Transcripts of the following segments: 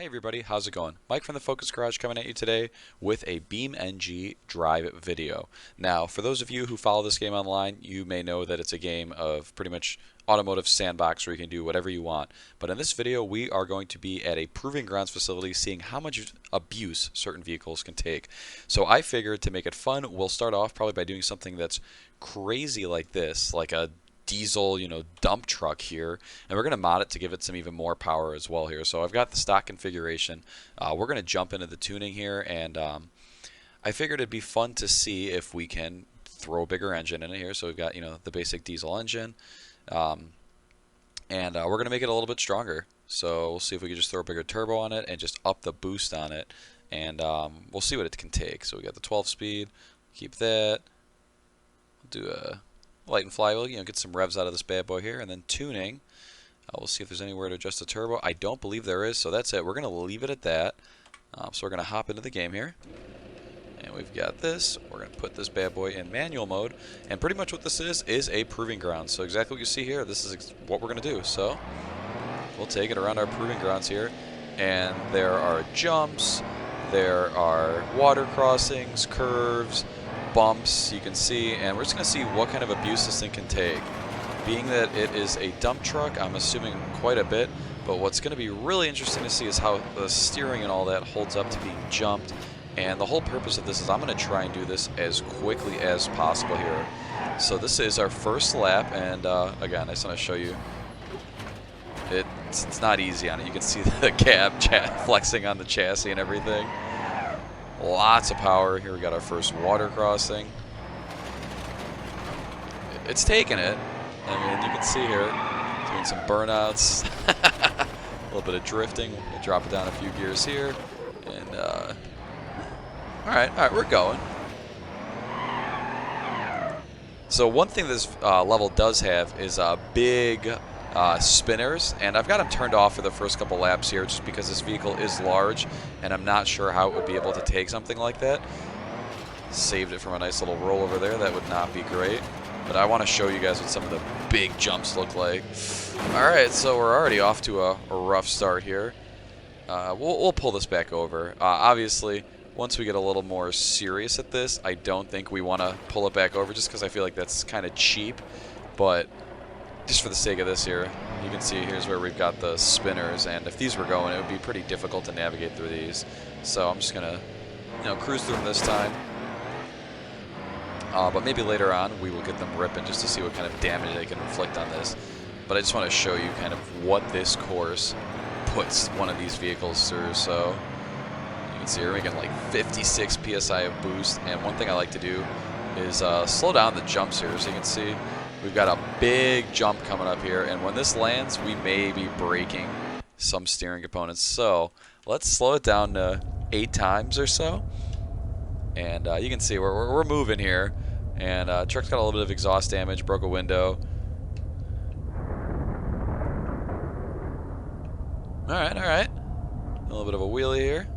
Hey everybody, how's it going? Mike from the Focus Garage coming at you today with a BeamNG.drive video. Now, for those of you who follow this game online, you may know that it's a game of pretty much automotive sandbox where you can do whatever you want. But in this video, we are going to be at a proving grounds facility seeing how much abuse certain vehicles can take. So I figured to make it fun, we'll start off probably by doing something that's crazy like this, like a diesel, dump truck here, and we're going to mod it to give it some even more power as well here. So I've got the stock configuration. We're going to jump into the tuning here, and I figured it'd be fun to see if we can throw a bigger engine in it here. So we've got, the basic diesel engine, and we're going to make it a little bit stronger. So we'll see if we can just throw a bigger turbo on it and just up the boost on it, and we'll see what it can take. So we got the 12 speed, keep that, we'll do a light and flywheel, get some revs out of this bad boy here, and then tuning. We'll see if there's anywhere to adjust the turbo. I don't believe there is, so that's it. We're going to leave it at that. So we're going to hop into the game here. And we've got this. We're going to put this bad boy in manual mode. And pretty much what this is a proving ground. So exactly what you see here, this is what we're going to do. So we'll take it around our proving grounds here. And there are jumps, there are water crossings, curves, bumps, you can see, and we're just going to see what kind of abuse this thing can take. Being that it is a dump truck, I'm assuming quite a bit, but what's going to be really interesting to see is how the steering and all that holds up to being jumped. And the whole purpose of this is I'm going to try and do this as quickly as possible here. So this is our first lap, and again, I just want to show you it's not easy on it. You can see the cab flexing on the chassis and everything. Lots of power. Here we got our first water crossing. It's taking it. I mean, you can see here, doing some burnouts. A little bit of drifting. We'll drop it down a few gears here. And, all right, we're going. So one thing this level does have is big spinners, and I've got them turned off for the first couple laps here just because this vehicle is large and I'm not sure how it would be able to take something like that. Saved it from a nice little roll over there. That would not be great, but I want to show you guys what some of the big jumps look like. Alright, so we're already off to a rough start here. We'll pull this back over. Obviously, once we get a little more serious at this, I don't think we want to pull it back over just because I feel like that's kind of cheap, but just for the sake of this here, you can see here's where we've got the spinners, and if these were going, it would be pretty difficult to navigate through these. So I'm just gonna, cruise through them this time. But maybe later on we will get them ripping just to see what kind of damage they can inflict on this. But I just want to show you kind of what this course puts one of these vehicles through. So you can see we're making like 56 PSI of boost, and one thing I like to do is slow down the jumps here, so you can see we've got a big jump coming up here, and when this lands, we may be breaking some steering components. So let's slow it down to 8 times or so, and you can see we're moving here. And truck's got a little bit of exhaust damage, broke a window. All right, a little bit of a wheelie here.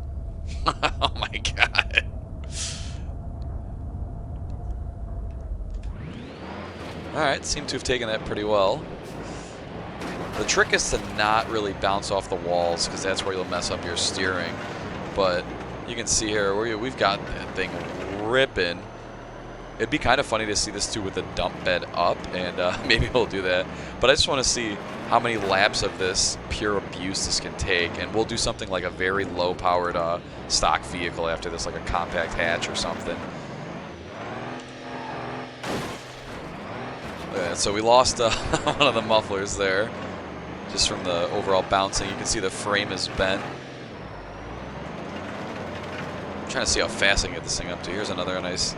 Oh my God. Alright, seem to have taken that pretty well. The trick is to not really bounce off the walls because that's where you'll mess up your steering. But you can see here, we've got that thing ripping. It'd be kind of funny to see this too with the dump bed up, and maybe we'll do that. But I just want to see how many laps of this pure abuse this can take, and we'll do something like a very low-powered stock vehicle after this, like a compact hatch or something. So we lost one of the mufflers there, just from the overall bouncing. You can see the frame is bent. I'm trying to see how fast I can get this thing up to. Here's another nice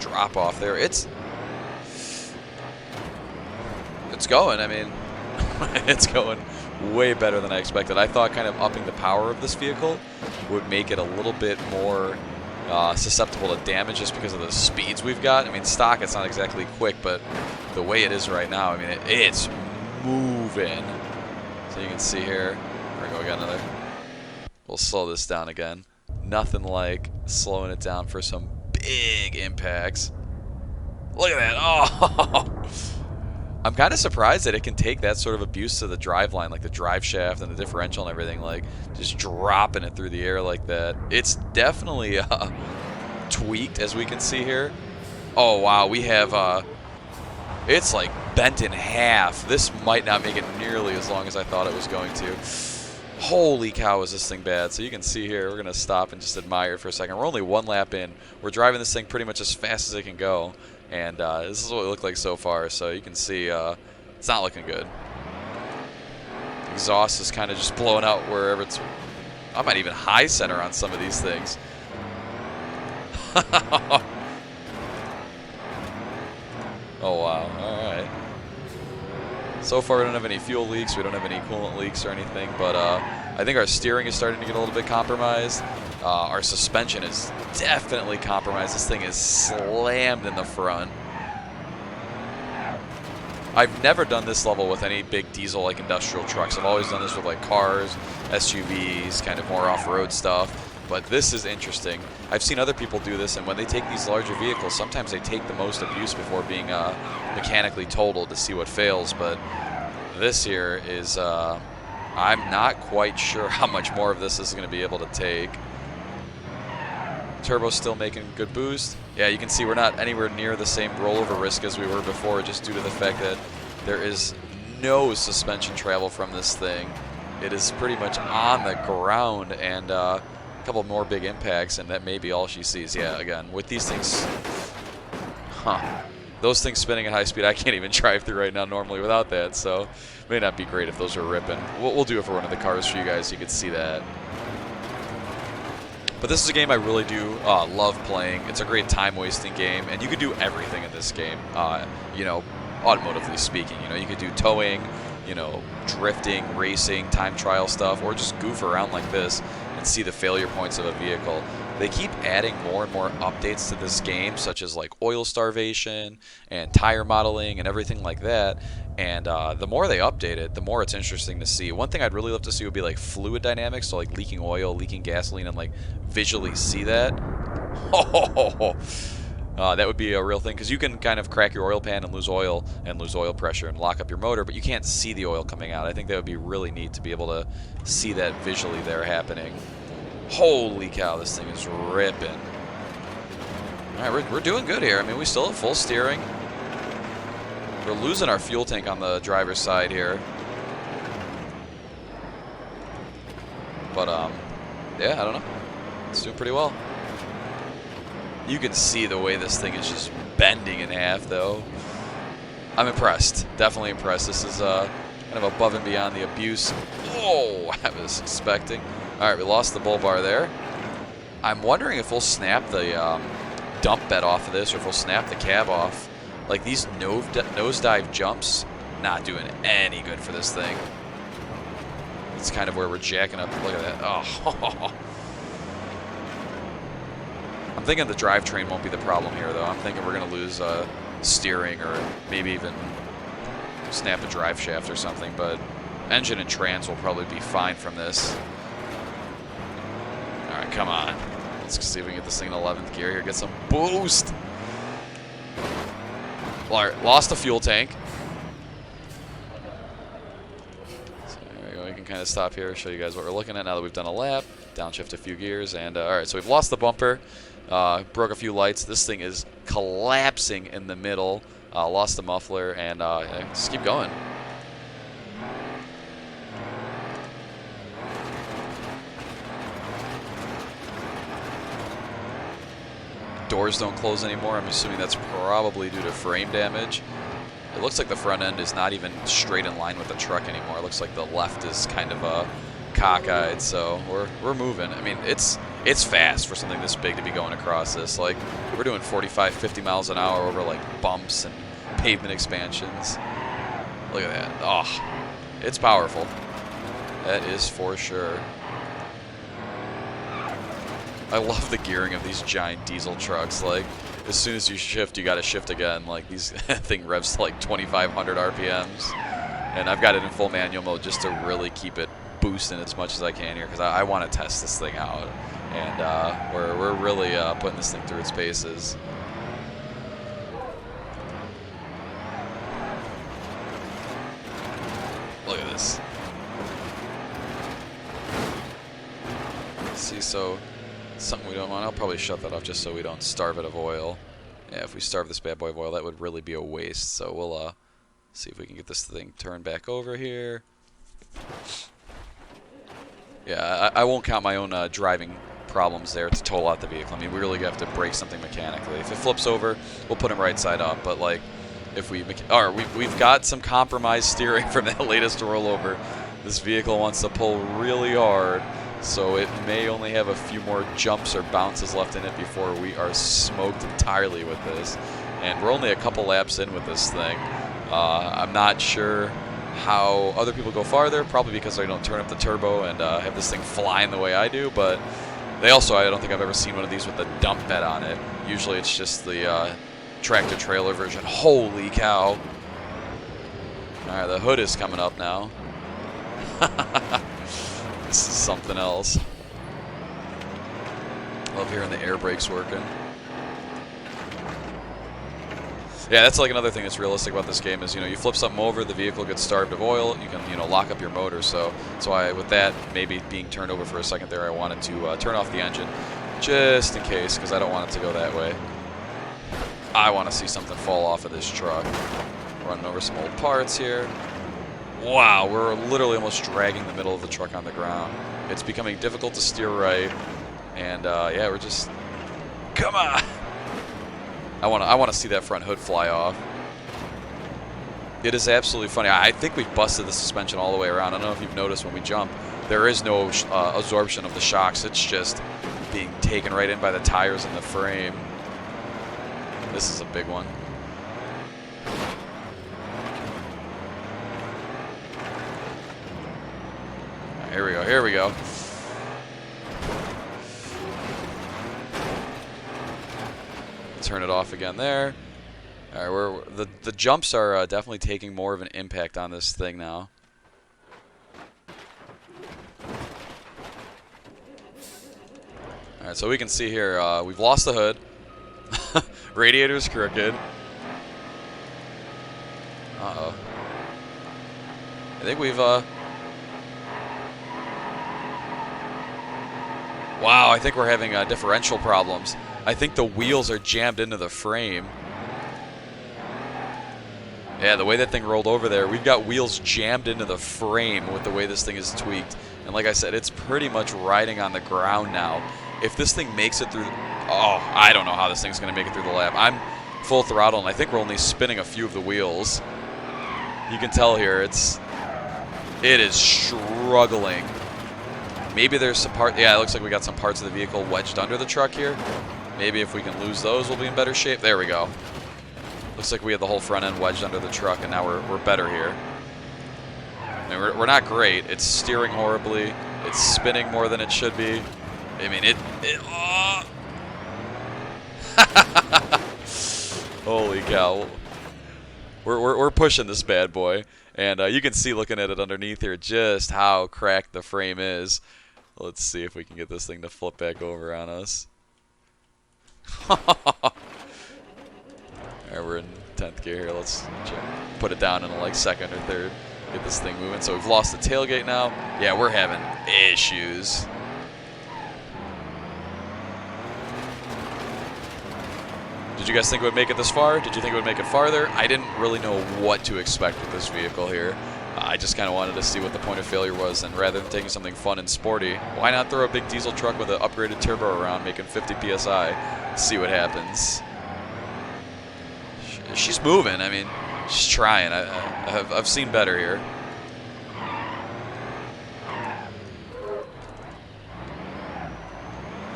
drop off there. It's going. I mean, it's going way better than I expected. I thought kind of upping the power of this vehicle would make it a little bit more susceptible to damage just because of the speeds we've got. I mean, stock, it's not exactly quick, but the way it is right now, I mean, it's moving. So you can see here, there we go, we got another. We'll slow this down again. Nothing like slowing it down for some big impacts. Look at that. Oh, I'm kind of surprised that it can take that sort of abuse to the drive line, like the drive shaft and the differential and everything, like just dropping it through the air like that. It's definitely tweaked, as we can see here. Oh wow, we have it's like bent in half. This might not make it nearly as long as I thought it was going to. Holy cow, is this thing bad. So you can see here, we're going to stop and just admire it for a second. We're only one lap in. We're driving this thing pretty much as fast as it can go. And this is what it looked like so far. So you can see it's not looking good. Exhaust is kind of just blowing out wherever it's... I might even high center on some of these things. Oh, wow. All right. So far, we don't have any fuel leaks. We don't have any coolant leaks or anything. But I think our steering is starting to get a little bit compromised. Our suspension is definitely compromised. This thing is slammed in the front. I've never done this level with any big diesel like industrial trucks. I've always done this with like cars, SUVs, kind of more off-road stuff. But this is interesting. I've seen other people do this, and when they take these larger vehicles, sometimes they take the most abuse before being mechanically totaled to see what fails. But this here is, I'm not quite sure how much more of this is going to be able to take. Turbo's still making good boost. Yeah, you can see we're not anywhere near the same rollover risk as we were before, just due to the fact that there is no suspension travel from this thing. It is pretty much on the ground, and a couple more big impacts, and that may be all she sees. Yeah, again, with these things, those things spinning at high speed, I can't even drive through right now normally without that, so it may not be great if those are ripping. We'll do it for one of the cars for you guys so you can see that. But this is a game I really do love playing. It's a great time-wasting game, and you can do everything in this game, you know, automotively speaking. You know, you could do towing, you know, drifting, racing, time trial stuff, or just goof around like this and see the failure points of a vehicle. They keep adding more and more updates to this game, such as like oil starvation and tire modeling and everything like that. And the more they update it, the more it's interesting to see. One thing I'd really love to see would be like fluid dynamics, so like leaking oil, leaking gasoline, and like visually see that. That would be a real thing, because you can kind of crack your oil pan and lose oil pressure and lock up your motor, but you can't see the oil coming out. I think that would be really neat to be able to see that visually there happening. Holy cow, this thing is ripping. All right, we're doing good here. I mean, we still have full steering. We're losing our fuel tank on the driver's side here. But, yeah, I don't know. It's doing pretty well. You can see the way this thing is just bending in half, though. I'm impressed. Definitely impressed. This is kind of above and beyond the abuse. Oh, I was expecting. All right, we lost the bull bar there. I'm wondering if we'll snap the dump bed off of this, or if we'll snap the cab off. Like, these nosedive jumps, not doing any good for this thing. It's kind of where we're jacking up. Look at that. Oh. I'm thinking the drivetrain won't be the problem here, though. I'm thinking we're going to lose steering, or maybe even snap a drive shaft or something. But engine and trans will probably be fine from this. All right, come on. Let's see if we can get this thing in 11th gear here. Get some boost. All right, lost the fuel tank. So there we go. We can kind of stop here, show you guys what we're looking at now that we've done a lap. Downshift a few gears, and all right, so we've lost the bumper. Broke a few lights. This thing is collapsing in the middle. Lost the muffler, and just keep going. Doors don't close anymore. I'm assuming that's probably due to frame damage. It looks like the front end is not even straight in line with the truck anymore. It looks like the left is kind of cockeyed, so we're moving. I mean, it's fast for something this big to be going across this. Like, we're doing 45, 50 miles an hour over like bumps and pavement expansions. Look at that. Oh, it's powerful. That is for sure. I love the gearing of these giant diesel trucks. Like, as soon as you shift, you got to shift again. Like, these thing revs to like 2,500 RPMs, and I've got it in full manual mode just to really keep it boosting as much as I can here, because I want to test this thing out, and we're really putting this thing through its paces. Look at this. See, so something we don't want. I'll probably shut that off just so we don't starve it of oil. Yeah, if we starve this bad boy of oil, that would really be a waste. So we'll see if we can get this thing turned back over here. Yeah, I won't count my own driving problems there to toll out the vehicle. I mean, we really have to break something mechanically. If it flips over, we'll put him right side up. But like, if we've got some compromised steering from that latest rollover. This vehicle wants to pull really hard, so it may only have a few more jumps or bounces left in it before we are smoked entirely with this. And we're only a couple laps in with this thing. I'm not sure how other people go farther, probably because they don't turn up the turbo and have this thing flying the way I do, but they also, I don't think I've ever seen one of these with a dump bed on it. Usually it's just the tractor trailer version. Holy cow. Alright, the hood is coming up now. This is something else. Love hearing the air brakes working. Yeah, that's like another thing that's realistic about this game is, you flip something over, the vehicle gets starved of oil, you can, lock up your motor. So that's why with that maybe being turned over for a second there, I wanted to turn off the engine just in case, because I don't want it to go that way. I want to see something fall off of this truck. Running over some old parts here. Wow, we're literally almost dragging the middle of the truck on the ground. It's becoming difficult to steer right, and yeah, we're just, come on. I want to see that front hood fly off. It is absolutely funny. I think we've busted the suspension all the way around. I don't know if you've noticed when we jump, there is no absorption of the shocks. It's just being taken right in by the tires and the frame. This is a big one. Here we go, here we go. Turn it off again there. All right, the jumps are definitely taking more of an impact on this thing now. All right, so we can see here we've lost the hood. Radiator's crooked. Uh-oh. I think we've wow, I think we're having differential problems. I think the wheels are jammed into the frame. Yeah, the way that thing rolled over there, we've got wheels jammed into the frame with the way this thing is tweaked. And like I said, it's pretty much riding on the ground now. If this thing makes it through, oh, I don't know how this thing's going to make it through the lap. I'm full throttle, and I think we're only spinning a few of the wheels. You can tell here, it is struggling. Maybe there's some part, yeah, it looks like we got some parts of the vehicle wedged under the truck here. Maybe if we can lose those, we'll be in better shape. There we go. Looks like we had the whole front end wedged under the truck, and now we're better here. I mean, we're not great. It's steering horribly. It's spinning more than it should be. I mean, oh. Holy cow. We're pushing this bad boy. And you can see looking at it underneath here just how cracked the frame is. Let's see if we can get this thing to flip back over on us. Alright, we're in 10th gear here. Let's put it down in like second or third. Get this thing moving. So we've lost the tailgate now. Yeah, we're having issues. Did you guys think it would make it this far? Did you think it would make it farther? I didn't really know what to expect with this vehicle here. I just kind of wanted to see what the point of failure was, and rather than taking something fun and sporty, why not throw a big diesel truck with an upgraded turbo around making 50 PSI? See what happens. She's moving. I mean, she's trying. I've seen better here.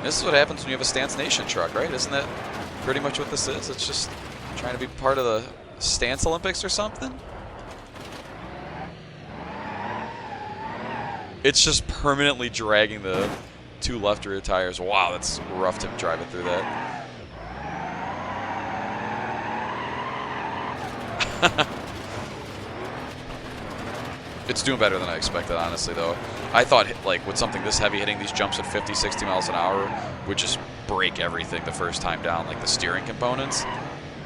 This is what happens when you have a Stance Nation truck, right? Isn't that pretty much what this is? It's just trying to be part of the Stance Olympics or something? It's just permanently dragging the two left rear tires. Wow, that's rough to drive it through that. It's doing better than I expected, honestly, though. I thought, like, with something this heavy, hitting these jumps at 50, 60 miles an hour would just break everything the first time down, like the steering components.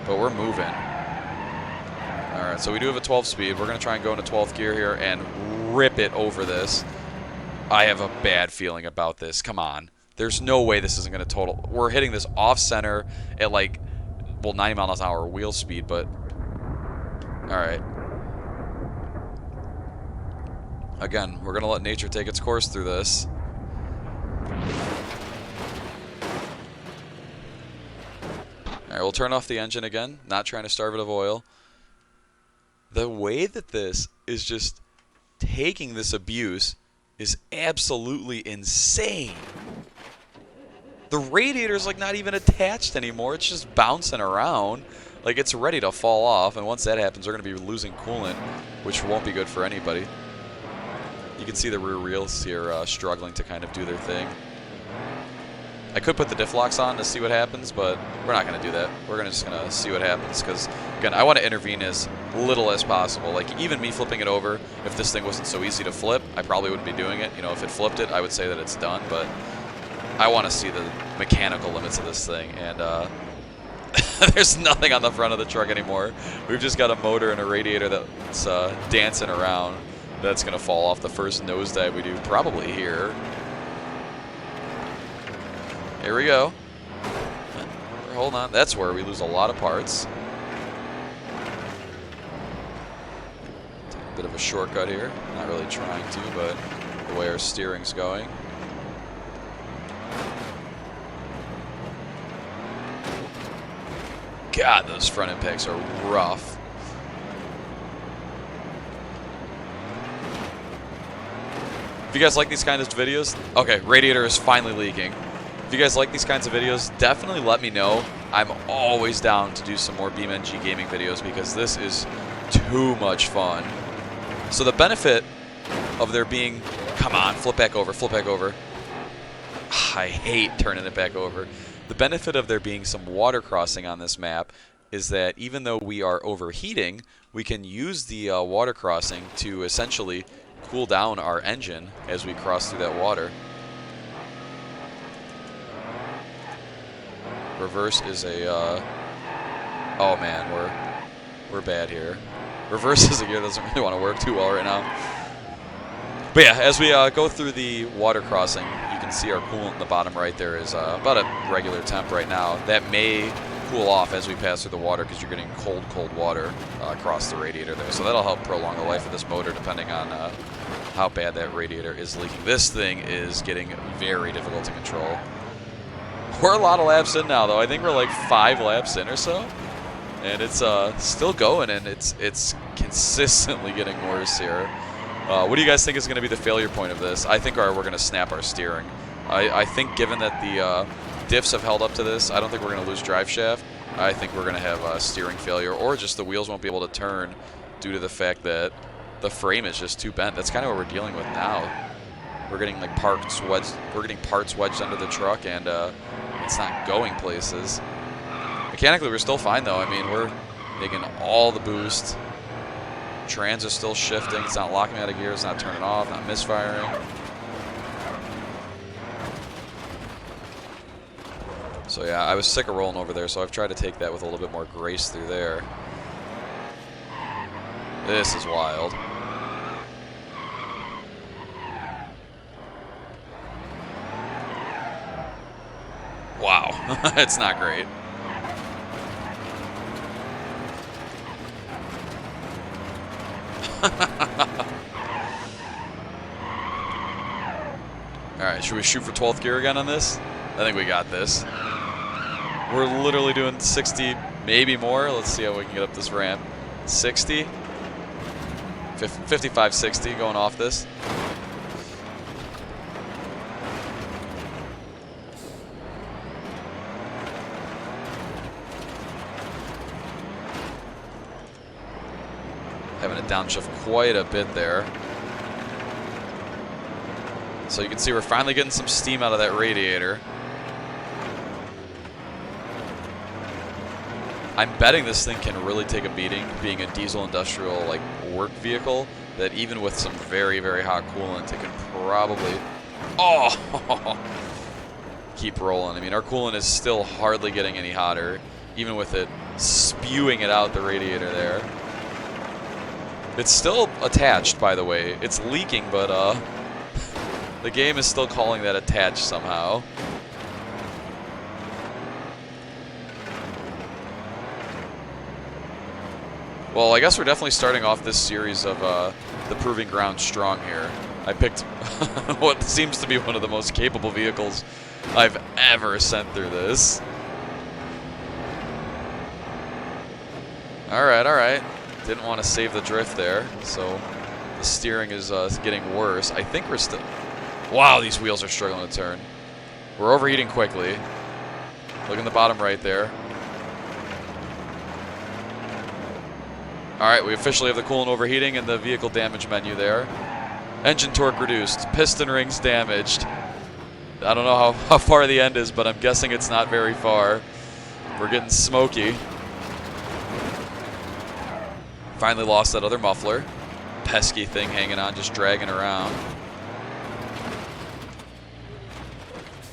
But we're moving. All right, Alright, so we do have a 12 speed. We're going to try and go into 12th gear here and rip it over this. I have a bad feeling about this. Come on. There's no way this isn't going to total. We're hitting this off-center at like, well, 90 miles an hour wheel speed, but... Alright. Again, we're going to let nature take its course through this. Alright, we'll turn off the engine again. Not trying to starve it of oil. The way that this is just taking this abuse is absolutely insane. The radiator's like not even attached anymore. It's just bouncing around. Like it's ready to fall off. And once that happens, we're going to be losing coolant, which won't be good for anybody. You can see the rear wheels here struggling to kind of do their thing. I could put the diff locks on to see what happens, but we're not going to do that. We're just going to see what happens because, again, I want to intervene as little as possible. Like, even me flipping it over, if this thing wasn't so easy to flip, I probably wouldn't be doing it. You know, if it flipped it, I would say that it's done, but I want to see the mechanical limits of this thing, and there's nothing on the front of the truck anymore. We've just got a motor and a radiator that's dancing around. That's going to fall off the first nosedive we do, probably here. Here we go. Hold on. That's where we lose a lot of parts. Take a bit of a shortcut here. Not really trying to, but the way our steering's going. God, those front impacts are rough. If you guys like these kinds of videos, okay, radiator is finally leaking. If you guys like these kinds of videos, definitely let me know. I'm always down to do some more BeamNG gaming videos because this is too much fun. So the benefit of there being, come on, flip back over, flip back over. I hate turning it back over. The benefit of there being some water crossing on this map is that even though we are overheating, we can use the water crossing to essentially cool down our engine as we cross through that water. Reverse is a, oh man, we're bad here. Reverse is a gear that doesn't really want to work too well right now. But yeah, as we go through the water crossing, you can see our coolant in the bottom right there is about a regular temp right now. That may cool off as we pass through the water because you're getting cold, cold water across the radiator there. So that'll help prolong the life of this motor depending on how bad that radiator is leaking. This thing is getting very difficult to control. We're a lot of laps in now, though. I think we're like 5 laps in or so. And it's still going, and it's consistently getting worse here. What do you guys think is going to be the failure point of this? I think we're going to snap our steering. I think given that the diffs have held up to this, I don't think we're going to lose drive shaft. I think we're going to have steering failure, or just the wheels won't be able to turn due to the fact that the frame is just too bent. That's kind of what we're dealing with now. We're getting like parts wedged under the truck, and it's not going places. Mechanically, we're still fine though. I mean, we're making all the boost. Trans are still shifting. It's not locking out of gear. It's not turning off. Not misfiring. So yeah, I was sick of rolling over there, so I've tried to take that with a little bit more grace through there. This is wild. Wow, it's not great. Alright, should we shoot for 12th gear again on this? I think we got this. We're literally doing 60, maybe more. Let's see how we can get up this ramp. 60. 55, 60 going off this. Having to downshift quite a bit there. So you can see we're finally getting some steam out of that radiator. I'm betting this thing can really take a beating, being a diesel industrial like work vehicle, that even with some very, very hot coolant, it can probably, keep rolling. I mean, our coolant is still hardly getting any hotter, even with it spewing it out the radiator there. It's still attached, by the way. It's leaking, but the game is still calling that attached somehow. Well, I guess we're definitely starting off this series of the Proving Ground strong here. I picked what seems to be one of the most capable vehicles I've ever sent through this. Alright, alright. Didn't want to save the drift there, so the steering is getting worse. I think we're still... Wow, these wheels are struggling to turn. We're overheating quickly. Look in the bottom right there. Alright, we officially have the coolant overheating and the vehicle damage menu there. Engine torque reduced. Piston rings damaged. I don't know how far the end is, but I'm guessing it's not very far. We're getting smoky. Finally lost that other muffler. Pesky thing hanging on, just dragging around.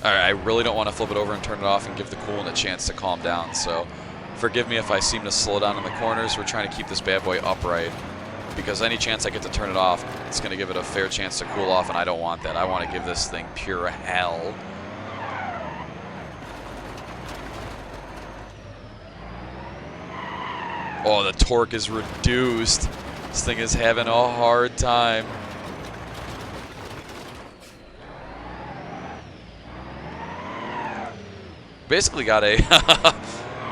Alright, I really don't want to flip it over and turn it off and give the coolant a chance to calm down, so forgive me if I seem to slow down in the corners. We're trying to keep this bad boy upright, because any chance I get to turn it off, it's going to give it a fair chance to cool off, and I don't want that. I want to give this thing pure hell. Oh, the torque is reduced. This thing is having a hard time. Basically got a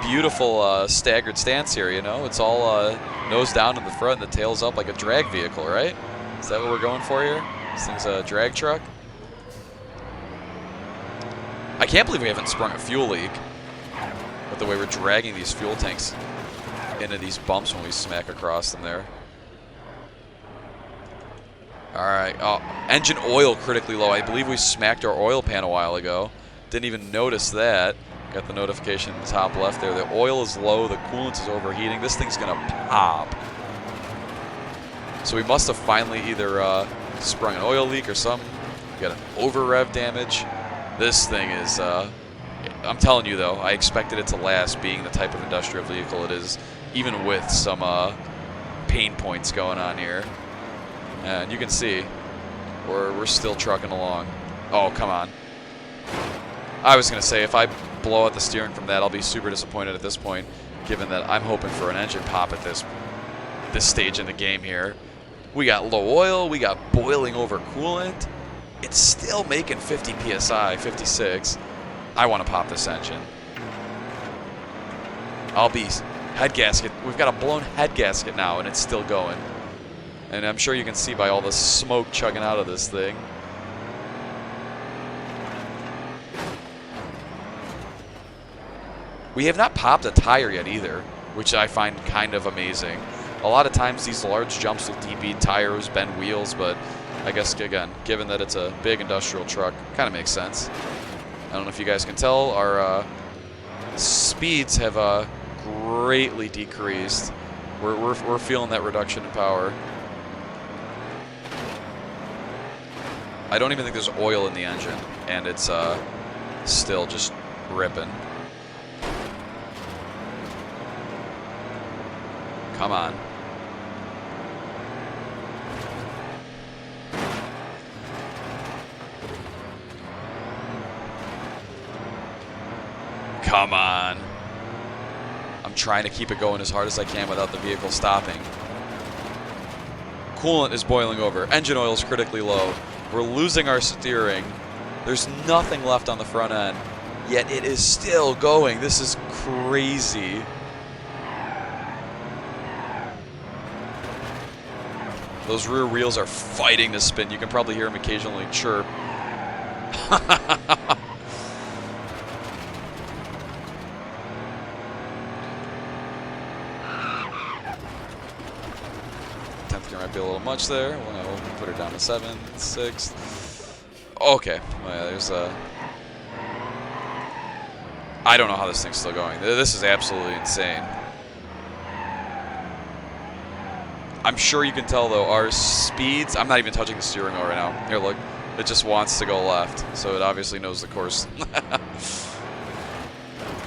beautiful staggered stance here, you know? It's all nose down in the front and the tail's up like a drag vehicle, right? Is that what we're going for here? This thing's a drag truck? I can't believe we haven't sprung a fuel leak with the way we're dragging these fuel tanks into these bumps when we smack across them there. Alright, oh, engine oil critically low. I believe we smacked our oil pan a while ago. Didn't even notice that. Got the notification in the top left there. The oil is low, the coolant is overheating. This thing's gonna pop. So we must have finally either sprung an oil leak or something. Got an over rev damage. This thing is, I'm telling you though, I expected it to last being the type of industrial vehicle it is, even with some pain points going on here. And you can see, we're still trucking along. Oh, come on. I was going to say, if I blow out the steering from that, I'll be super disappointed at this point, given that I'm hoping for an engine pop at this stage in the game here. We got low oil, we got boiling over coolant. It's still making 50 PSI, 56. I want to pop this engine. I'll be head gasket. We've got a blown head gasket now, and it's still going. And I'm sure you can see by all the smoke chugging out of this thing. We have not popped a tire yet either, which I find kind of amazing. A lot of times these large jumps with deep bead tires bend wheels, but I guess, again, given that it's a big industrial truck, kind of makes sense. I don't know if you guys can tell, our speeds have greatly decreased. We're feeling that reduction in power. I don't even think there's oil in the engine, and it's still just ripping. Come on. Come on. I'm trying to keep it going as hard as I can without the vehicle stopping. Coolant is boiling over. Engine oil is critically low. We're losing our steering. There's nothing left on the front end, yet it is still going. This is crazy. Those rear wheels are fighting to spin. You can probably hear them occasionally chirp. 10th gear might be a little much there. We'll put her down to 7th, 6th. Okay. Well, yeah, there's a... I don't know how this thing's still going. This is absolutely insane. I'm sure you can tell, though, our speeds... I'm not even touching the steering wheel right now. Here, look. It just wants to go left, so it obviously knows the course. All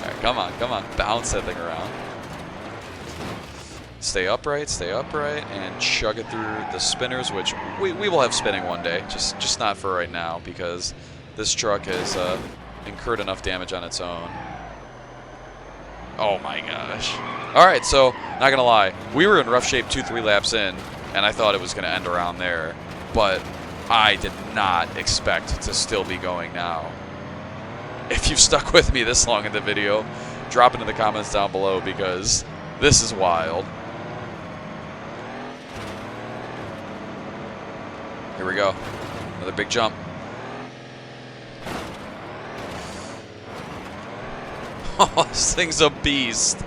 right, come on, come on. Bounce that thing around. stay upright, and chug it through the spinners, which we will have spinning one day, just not for right now, because this truck has incurred enough damage on its own. Oh my gosh. Alright, so, not gonna lie, we were in rough shape 2-3 laps in, and I thought it was gonna end around there, but I did not expect to still be going now. If you've stuck with me this long in the video, drop it in the comments down below, because this is wild. Here we go. Another big jump. Oh, this thing's a beast.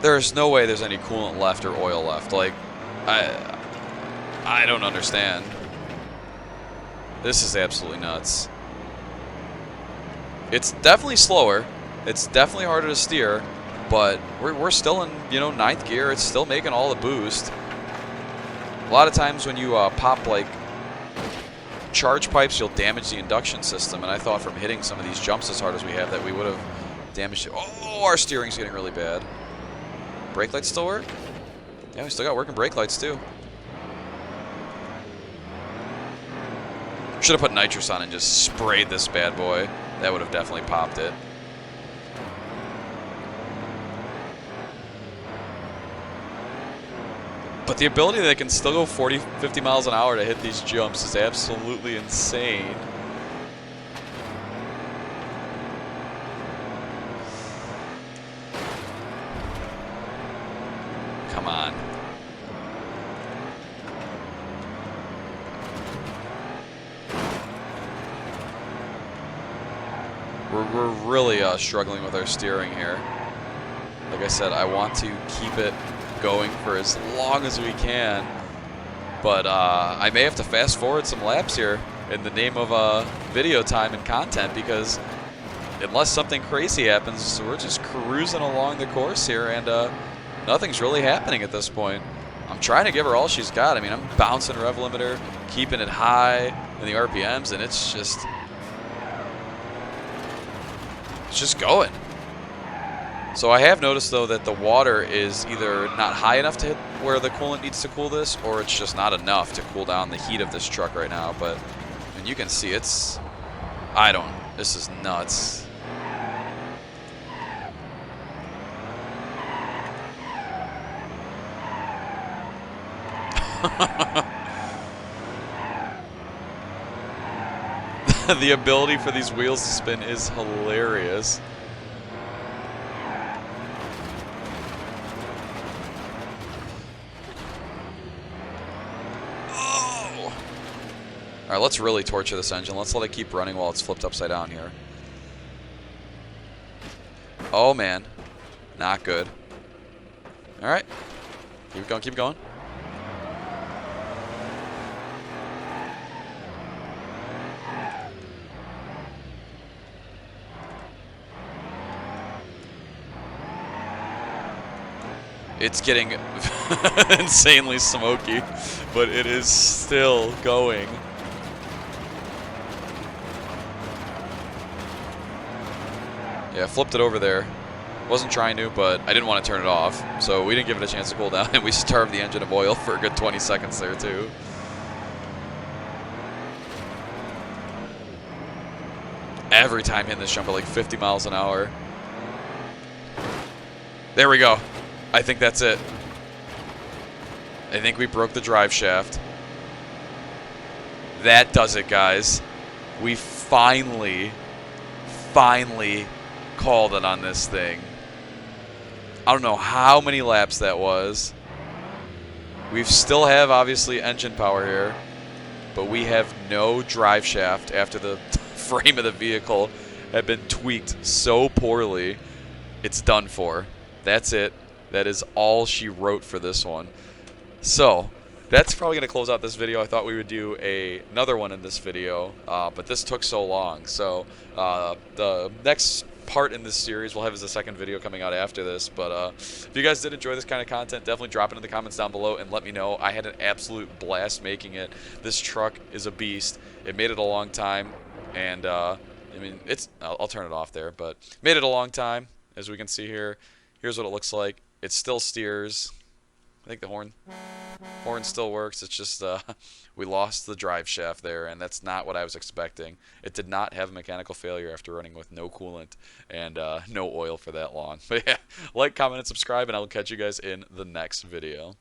There's no way there's any coolant left or oil left. Like, I don't understand. This is absolutely nuts. It's definitely slower. It's definitely harder to steer, but we're still in, you know, 9th gear. It's still making all the boost. A lot of times when you pop like charge pipes, you'll damage the induction system, and I thought from hitting some of these jumps as hard as we have that we would have damaged it. Oh, our steering's getting really bad. Brake lights still work? Yeah, we still got working brake lights too. Should have put nitrous on and just sprayed this bad boy. That would have definitely popped it. But the ability that it can still go 40, 50 miles an hour to hit these jumps is absolutely insane. Come on. We're really struggling with our steering here. Like I said, I want to keep it going for as long as we can, but I may have to fast forward some laps here in the name of video time and content, because unless something crazy happens, we're just cruising along the course here, and nothing's really happening at this point. I'm trying to give her all she's got. I mean, I'm bouncing rev limiter, keeping it high in the RPMs, and it's just going. So I have noticed, though, that the water is either not high enough to hit where the coolant needs to cool this, or it's just not enough to cool down the heat of this truck right now. But, and you can see it's, this is nuts. The ability for these wheels to spin is hilarious. Alright, let's really torture this engine. Let's let it keep running while it's flipped upside down here. Oh, man. Not good. Alright. Keep going, keep going. It's getting insanely smoky, but it is still going. Yeah, flipped it over there. Wasn't trying to, but I didn't want to turn it off, so we didn't give it a chance to cool down, and we starved the engine of oil for a good 20 seconds there, too. Every time hitting this jump at like 50 miles an hour. There we go. I think that's it. I think we broke the drive shaft. That does it, guys. We finally called it on this thing. I don't know how many laps that was. We still have, obviously, engine power here, but we have no drive shaft after the frame of the vehicle had been tweaked so poorly. It's done for. That's it. That is all she wrote for this one. So that's probably going to close out this video. I thought we would do another one in this video, but this took so long. So the next part in this series we'll have is the second video coming out after this. But if you guys did enjoy this kind of content, definitely drop it in the comments down below and let me know. I had an absolute blast making it. This truck is a beast. It made it a long time, and I mean, I'll turn it off there, but made it a long time. as we can see here. Here's what it looks like. It still steers. I think the horn still works. It's just we lost the drive shaft there, and that's not what I was expecting. It did not have a mechanical failure after running with no coolant and no oil for that long. But yeah, like, comment, and subscribe, and I will catch you guys in the next video.